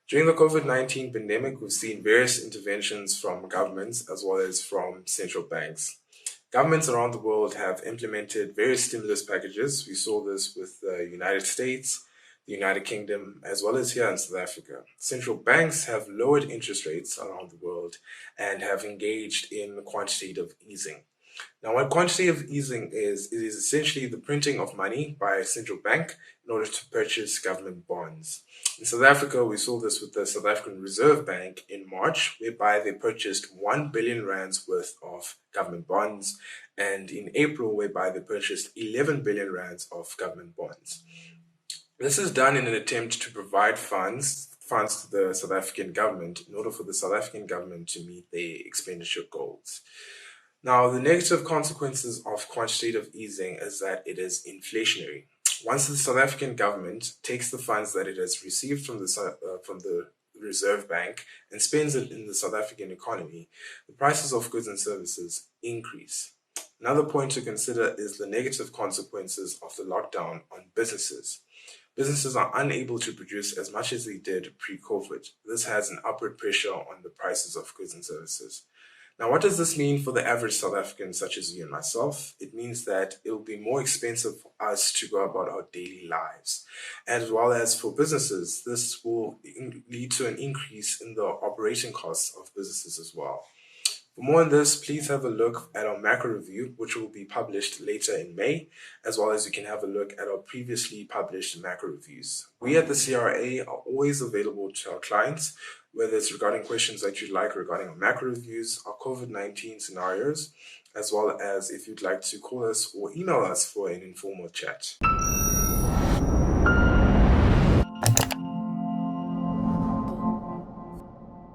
During the COVID-19 pandemic, we've seen various interventions from governments as well as from central banks. Governments around the world have implemented various stimulus packages. We saw this with the United States, the United Kingdom, as well as here in South Africa. Central banks have lowered interest rates around the world and have engaged in quantitative easing. Now, what quantitative easing is, it is essentially the printing of money by a central bank in order to purchase government bonds. In South Africa, we saw this with the South African Reserve Bank in March, whereby they purchased 1 billion rands worth of government bonds, and in April, whereby they purchased 11 billion rands of government bonds. This is done in an attempt to provide funds to the South African government in order for the South African government to meet their expenditure goals. Now, the negative consequences of quantitative easing is that it is inflationary. Once the South African government takes the funds that it has received from the Reserve Bank and spends it in the South African economy, the prices of goods and services increase. Another point to consider is the negative consequences of the lockdown on businesses. Businesses are unable to produce as much as they did pre-COVID. This has an upward pressure on the prices of goods and services. Now, what does this mean for the average South African such as you and myself? It means that it will be more expensive for us to go about our daily lives. As well as for businesses, this will lead to an increase in the operating costs of businesses as well. For more on this, please have a look at our macro review, which will be published later in May, as well as you can have a look at our previously published macro reviews. We at the CRA are always available to our clients, whether it's regarding questions that you'd like regarding our macro reviews, our COVID-19 scenarios, as well as if you'd like to call us or email us for an informal chat.